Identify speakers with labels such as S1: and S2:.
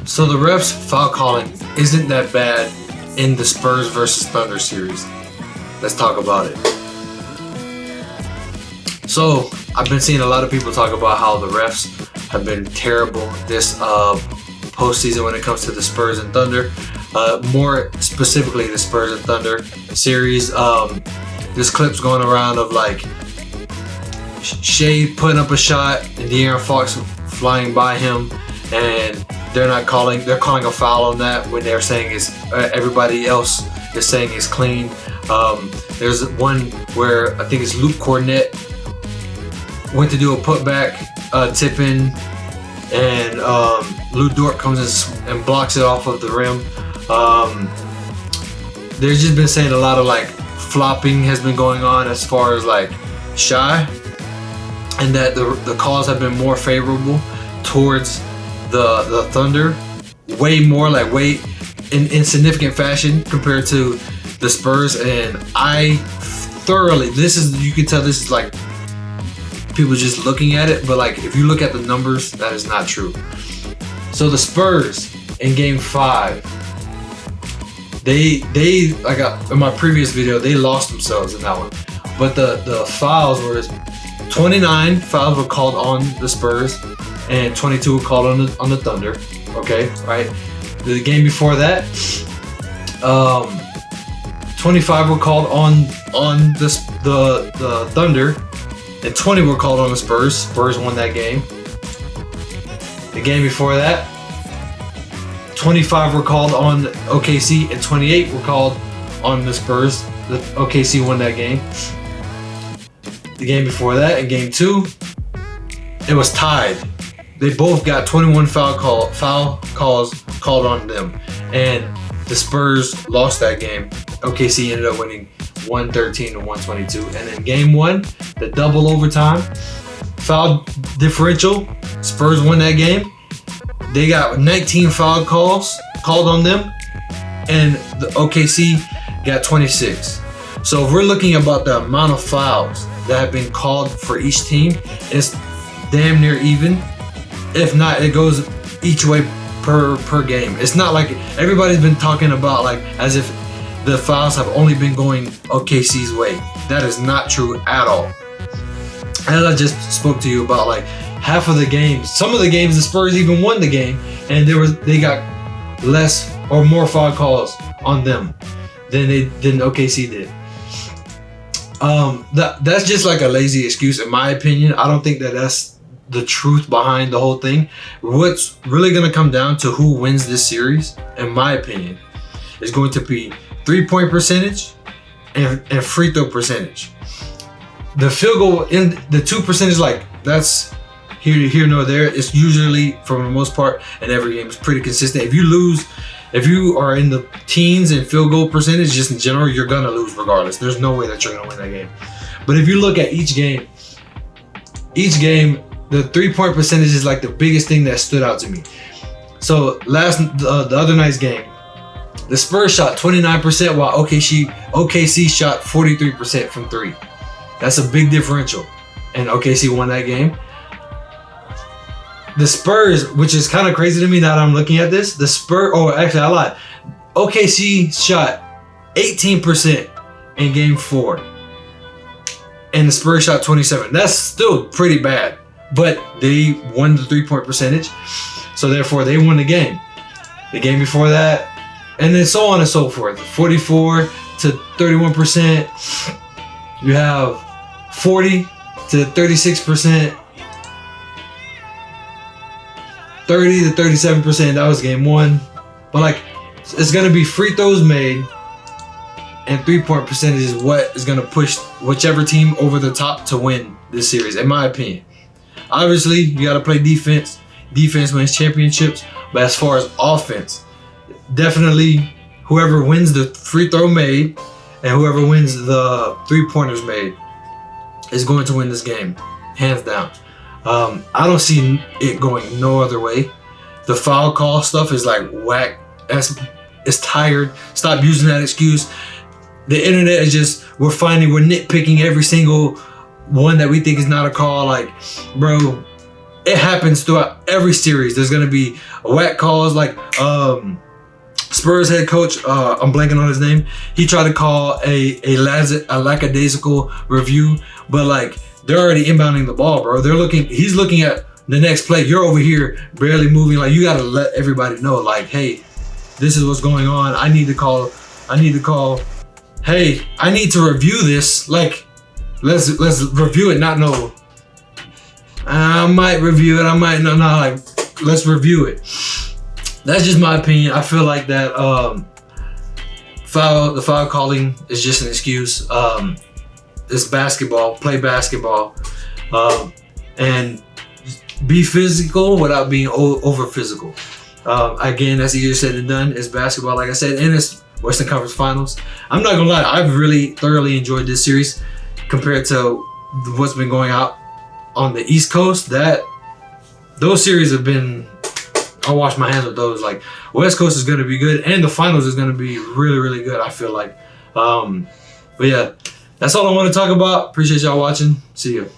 S1: So the refs foul calling isn't that bad in the Spurs versus Thunder series. Let's talk about it. So I've been seeing a lot of people talk about how the refs have been terrible this postseason when it comes to the Spurs and Thunder. More specifically, the Spurs and Thunder series. This clip's going around of like Shea putting up a shot and De'Aaron Fox flying by him, and they're calling a foul on that when they're saying everybody else is saying it's clean. There's one where I think it's Luke Cornett went to do a putback, tip in, and Lou Dort comes in and blocks it off of the rim. There's just been saying a lot of like flopping has been going on as far as like Shy, and that the calls have been more favorable towards the Thunder, way in significant fashion compared to the Spurs. And I thoroughly, you can tell this is like people just looking at it, but like if you look at the numbers, that is not true. So the Spurs in Game 5, they like in my previous video, they lost themselves in that one. But the fouls were 29 fouls were called on the Spurs, and 22 were called on the Thunder. Okay, right. The game before that, 25 were called on the Thunder, and 20 were called on the Spurs. Spurs won that game. The game before that, 25 were called on OKC and 28 were called on the Spurs. The OKC won that game. The game before that, in Game 2, it was tied. They both got 21 foul calls called on them, and the Spurs lost that game. OKC ended up winning 113 to 122. And then Game 1, the double overtime foul differential, Spurs won that game. They got 19 foul calls called on them, and the OKC got 26. So if we're looking about the amount of fouls that have been called for each team, it's damn near even. If not, it goes each way per game. It's not like everybody's been talking about like as if the fouls have only been going OKC's way. That is not true at all. As I just spoke to you about, like half of the games, some of the games the Spurs even won the game, and they got less or more foul calls on them than OKC did. That's just like a lazy excuse in my opinion. I don't think that's the truth behind the whole thing. What's really going to come down to who wins this series, in my opinion, is going to be 3-point percentage and free throw percentage. The field goal in the 2%, like that's here nor there. It's usually, for the most part, in every game, it's pretty consistent. If you are in the teens in field goal percentage, just in general, you're gonna lose regardless. There's no way that you're gonna win that game. But if you look at each game, the 3-point percentage is like the biggest thing that stood out to me. So the other night's game, the Spurs shot 29% while OKC shot 43% from 3. That's a big differential, and OKC won that game. The Spurs, which is kind of crazy to me now that I'm looking at this, actually I lied. OKC shot 18% in Game 4, and the Spurs shot 27%. That's still pretty bad, but they won the 3-point percentage, so therefore they won the game. The game before that, and then so on and so forth. 44 to 31%. You have 40 to 36%. 30 to 37%. That was Game 1. But like, it's gonna be free throws made and 3-point percentage is what is gonna push whichever team over the top to win this series, in my opinion. Obviously, you gotta play defense. Defense wins championships. But as far as offense, definitely whoever wins the free throw made and whoever wins the 3-pointers made is going to win this game, hands down. I don't see it going no other way. The foul call stuff is like whack. It's tired. Stop using that excuse. The internet is just, we're nitpicking every single one that we think is not a call. Like, bro, it happens throughout every series. There's gonna be whack calls like Spurs head coach, I'm blanking on his name. He tried to call a lackadaisical review, but like they're already inbounding the ball, bro. He's looking at the next play. You're over here barely moving. Like you gotta let everybody know, like, hey, this is what's going on. I need to call. Hey, I need to review this. Like, let's review it. Not know. I might review it. I might not. Like, let's review it. That's just my opinion. I feel like that the foul calling is just an excuse. It's basketball. Play basketball, and be physical without being over physical. Again, that's easier said than done. It's basketball, like I said, and it's Western Conference Finals. I'm not gonna lie, I've really thoroughly enjoyed this series compared to what's been going out on the East Coast. Those series have been. I'll wash my hands with those. Like West Coast is gonna be good, and the finals is gonna be really, really good. I feel like. But yeah, that's all I want to talk about. Appreciate y'all watching. See you.